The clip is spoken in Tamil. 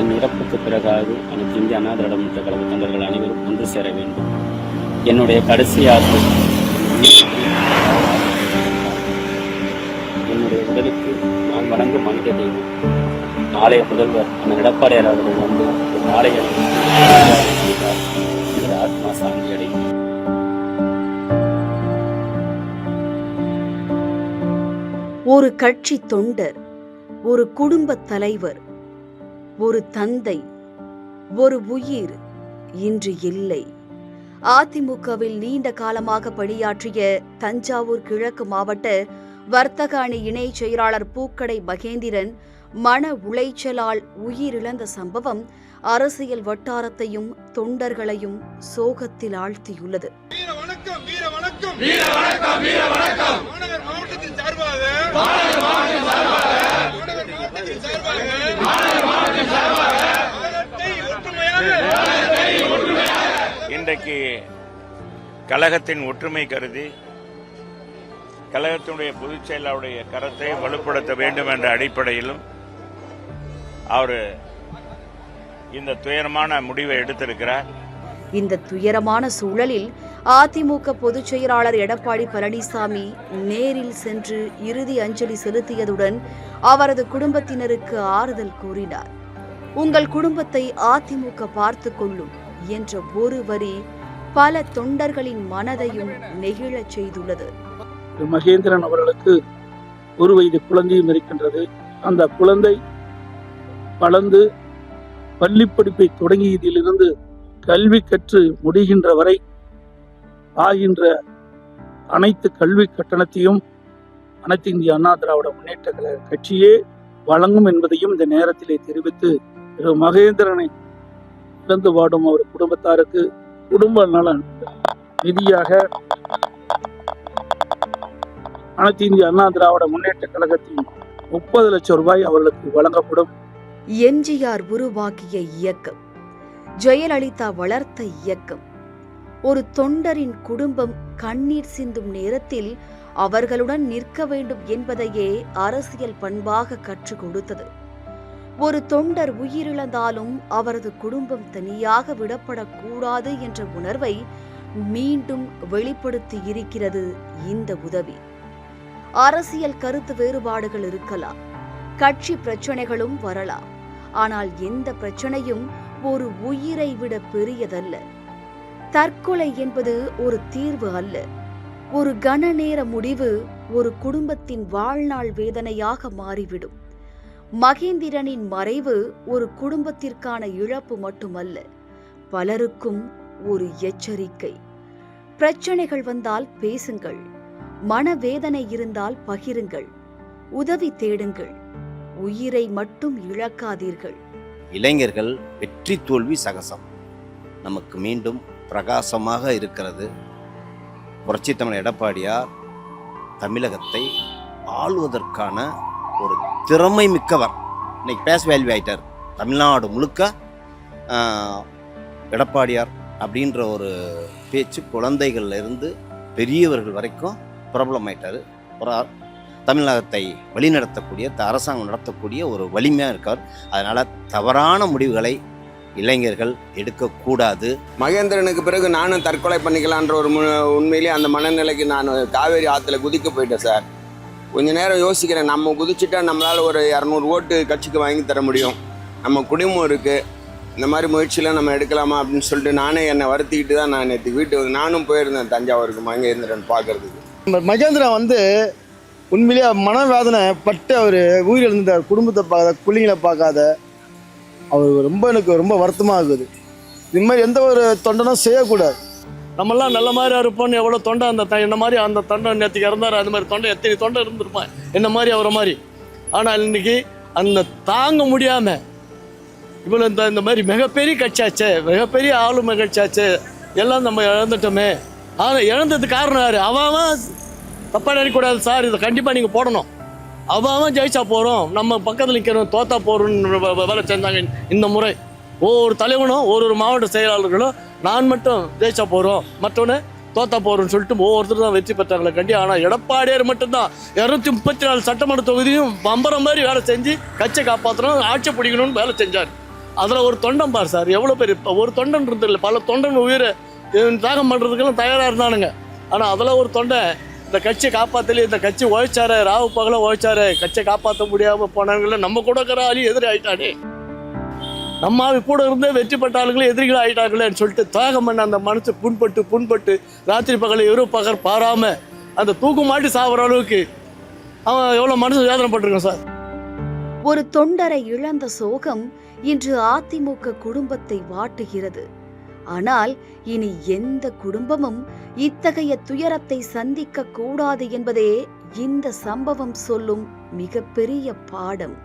என் இறப்புக்கு பிறகாவது அனைத்து இந்திய அண்ணா திராவிட முன்னேற்ற கழக தொண்டர்கள் அனைவரும் ஒன்று சேர வேண்டும். என்னுடைய கடைசி யாத்திரை என்னுடைய உடலுக்கு நான் வணங்கும் மனித தெய்வம் நாளைய முதல்வர் அந்த எடப்பாடியார் அவர்கள் வந்து நாளைய ஆத்மா சாந்தி அடையும். ஒரு கட்சி தொண்டர், ஒரு குடும்ப தலைவர், ஒரு தந்தை, ஒரு உயிர் இன்று இல்லை. அதிமுகவில் நீண்ட காலமாக பணியாற்றிய தஞ்சாவூர் கிழக்கு மாவட்ட வர்த்தக அணி இணை செயலாளர் பூக்கடை மகேந்திரன் மன உளைச்சலால் உயிரிழந்த சம்பவம் அரசியல் வட்டாரத்தையும் தொண்டர்களையும் சோகத்தில் ஆழ்த்தியுள்ளது. இன்றைக்கு கழகத்தின் ஒற்றுமை கருதி கழகத்தினுடைய பொதுச் செயலாளருடைய கருத்தை வலுப்படுத்த வேண்டும் என்ற அடிப்படையிலும் அவர் இந்த துயரமான முடிவை எடுத்திருக்கிறார். இந்த துயரமான சூழலில் அதிமுக பொதுச் செயலாளர் எடப்பாடி பழனிசாமி நேரில் சென்று இறுதி அஞ்சலி செலுத்தியதுடன் அவரது குடும்பத்தினருக்கு ஆறுதல் கூறினார். உங்கள் குடும்பத்தை அதிமுக பார்த்துக் கொள்ளும் என்ற ஒரு வரி பல தொண்டர்களின் மனதையும் நெகிழச் செய்துள்ளது. மகேந்திரன் அவர்களுக்கு ஒரு வயது குழந்தையும் இருக்கின்றது. அந்த குழந்தை வளர்ந்து பள்ளி படிப்பை தொடங்கியதிலிருந்து கல்வி கற்று முடிகின்ற வரை ஆகின்ற அனைத்து கல்வி கட்டணத்தையும் அனைத்து இந்திய அண்ணா திராவிட முன்னேற்ற கழக கட்சியே வழங்கும் என்பதையும் இந்த நேரத்திலே தெரிவித்து திரு மகேந்திரனை இழந்து வாடும் அவர் குடும்பத்தாருக்கு குடும்ப நலன் நிதியாக அனைத்து இந்திய அண்ணா திராவிட முன்னேற்ற கழகத்தின் 30 லட்சம் ரூபாய் அவர்களுக்கு வழங்கப்படும். எம்ஜிஆர் உருவாக்கிய இயக்கம், ஜெயலலிதா வளர்த்த இயக்கம், ஒரு தொண்டரின் குடும்பம் கண்ணீர் சிந்தும் நேரத்தில் அவர்களுடன் நிற்க வேண்டும் என்பதையே அரசியல் பண்பாக கற்றுக் கொடுத்தது. ஒரு தொண்டர் உயிரிழந்தாலும் அவரது குடும்பம் தனியாக விடப்படக்கூடாது என்ற உணர்வை மீண்டும் வெளிப்படுத்தி இருக்கிறது இந்த உதவி. அரசியல் கருத்து வேறுபாடுகள் இருக்கலாம், கட்சி பிரச்சனைகளும் வரலாம். ஆனால் எந்த பிரச்சனையும் ஒரு உயிரை விட பெரியதல்ல. தற்கொலை என்பது ஒரு தீர்வு அல்ல. ஒரு கன நேர முடிவு ஒரு குடும்பத்தின் வாழ்நாள் வேதனையாக மாறிவிடும். மகேந்திரனின் மறைவு ஒரு குடும்பத்திற்கான இழப்பு மட்டுமல்ல, பலருக்கும் ஒரு எச்சரிக்கை. பிரச்சனைகள் வந்தால் பேசுங்கள், மனவேதனை இருந்தால் பகிருங்கள், உதவி தேடுங்கள், உயிரை மட்டும் இழக்காதீர்கள். இளைஞர்கள் வெற்றி தோல்வி சகசம். நமக்கு மீண்டும் பிரகாசமாக இருக்கிறது. புரட்சித் தமிழர் எடப்பாடியார் தமிழகத்தை ஆளுவதற்கான ஒரு திறமை மிக்கவர். இன்னைக்கு பேஸ் வேல்யூ ஆயிட்டார். தமிழ்நாடு முழுக்க எடப்பாடியார் அப்படின்ற ஒரு பேச்சு குழந்தைகள்ல இருந்து பெரியவர்கள் வரைக்கும் பிரபலம் ஆயிட்டார். தமிழகத்தை வழிநடத்தக்கூடிய, அரசாங்கம் நடத்தக்கூடிய ஒரு வலிமையாக இருக்கார். அதனால தவறான முடிவுகளை இளைஞர்கள் எடுக்கக்கூடாது. மகேந்திரனுக்கு பிறகு நானும் தற்கொலை பண்ணிக்கலான்ற ஒரு உண்மையிலேயே அந்த மனநிலைக்கு நான் காவேரி ஆற்றுல குதிக்க போயிட்டேன் சார். கொஞ்ச நேரம் யோசிக்கிறேன், நம்ம குதிச்சுட்டா நம்மளால் ஒரு 200 ஓட்டு கட்சிக்கு வாங்கி தர முடியும், நம்ம குடும்பம் இருக்குது, இந்த மாதிரி முயற்சியெலாம் நம்ம எடுக்கலாமா அப்படின்னு சொல்லிட்டு நானே என்னை வருத்திக்கிட்டு தான் நான் நேற்று வீட்டுக்கு நானும் போயிருந்தேன் தஞ்சாவூருக்கு மகேந்திரன் பார்க்கறதுக்கு. மகேந்திரன் வந்து உண்மையிலேயே மனவேதனை பட்டு அவர் உயிரிழந்தார். குடும்பத்தை பார்க்காத, பிள்ளைங்களை பார்க்காத, அவர் எனக்கு ரொம்ப வருத்தமாக இருக்குது. இது மாதிரி எந்த ஒரு தொண்டனும் செய்யக்கூடாது. நம்மெல்லாம் நல்ல மாதிரி இருப்போம்னு எவ்வளோ தொண்டை என்ன மாதிரி அந்த தொண்டை நேற்றுக்கு இறந்தார். அந்த மாதிரி தொண்டை எத்தனை தொண்டை இருந்திருப்பான் என்ன மாதிரி அவரை மாதிரி. ஆனால் இன்னைக்கு அந்த தாங்க முடியாமல் இவ்வளோ இந்த மாதிரி மிகப்பெரிய கட்சியாச்சே, மிகப்பெரிய ஆளுமை கட்சியாச்சே, எல்லாம் நம்ம இழந்துட்டோமே. ஆனால் இழந்தது காரணம் யார்? அவன் தப்பாக நினைக்கக்கூடாது சார், இதை கண்டிப்பாக நீங்கள் போடணும். அவன் ஜெயிச்சா போகிறோம், நம்ம பக்கத்தில் நிற்கிறோம், தோத்தா போகிறோன்னு வேலை செஞ்சாங்க. இந்த முறை ஒவ்வொரு தலைவனும் ஒரு மாவட்ட செயலாளர்களும் நான் மட்டும் ஜெயிச்சா போகிறோம், மற்றவனே தோத்தா போகிறோன்னு சொல்லிட்டு ஒவ்வொருத்தரும் தான் வெற்றி பெற்றாங்களே கண்டி. ஆனால் எடப்பாடியார் மட்டும்தான் 234 சட்டமன்ற தொகுதியும் பம்பரம் மாதிரி வேலை செஞ்சு கட்சியை காப்பாற்றணும், ஆட்சி பிடிக்கணும்னு வேலை செஞ்சார். அதில் ஒரு தொண்டன் பார் சார், எவ்வளோ பேர் இப்போ ஒரு தொண்டன் இருந்தில்ல, பல தொண்டன் உயிரை தியாகம் பண்ணுறதுக்கெல்லாம் தயாராக இருந்தானுங்க. ஆனால் அதில் ஒரு தொண்டன் இந்த கட்சியை காப்பாற்றல, இந்த கட்சி உழைச்சாரு, ராவு பகல உழைச்சாரு, கட்சியை காப்பாற்ற முடியாமல் போனாங்களே, நம்ம கூட இருக்கிற ஆளி எதிரி ஆயிட்டானே, நம்ம ஆள் கூட இருந்தே வெற்றி பெற்ற ஆளுங்களே எதிரிகள் ஆயிட்டாங்களேன்னு சொல்லிட்டு தியாகம் பண்ண அந்த மனசு புண்பட்டு ராத்திரி பகல் இரவு பகல் பாராமல் அந்த தூக்கு மாட்டி சாப்பிட்ற அளவுக்கு அவன் எவ்வளோ மனசு வேதனைப்பட்டிருக்கான் சார். ஒரு தொண்டரை இழந்த சோகம் இன்று அதிமுக குடும்பத்தை வாட்டுகிறது. ஆனால் இனி எந்த குடும்பமும் இத்தகைய துயரத்தை சந்திக்க கூடாது என்பதே இந்த சம்பவம் சொல்லும் மிகப்பெரிய பாடம்.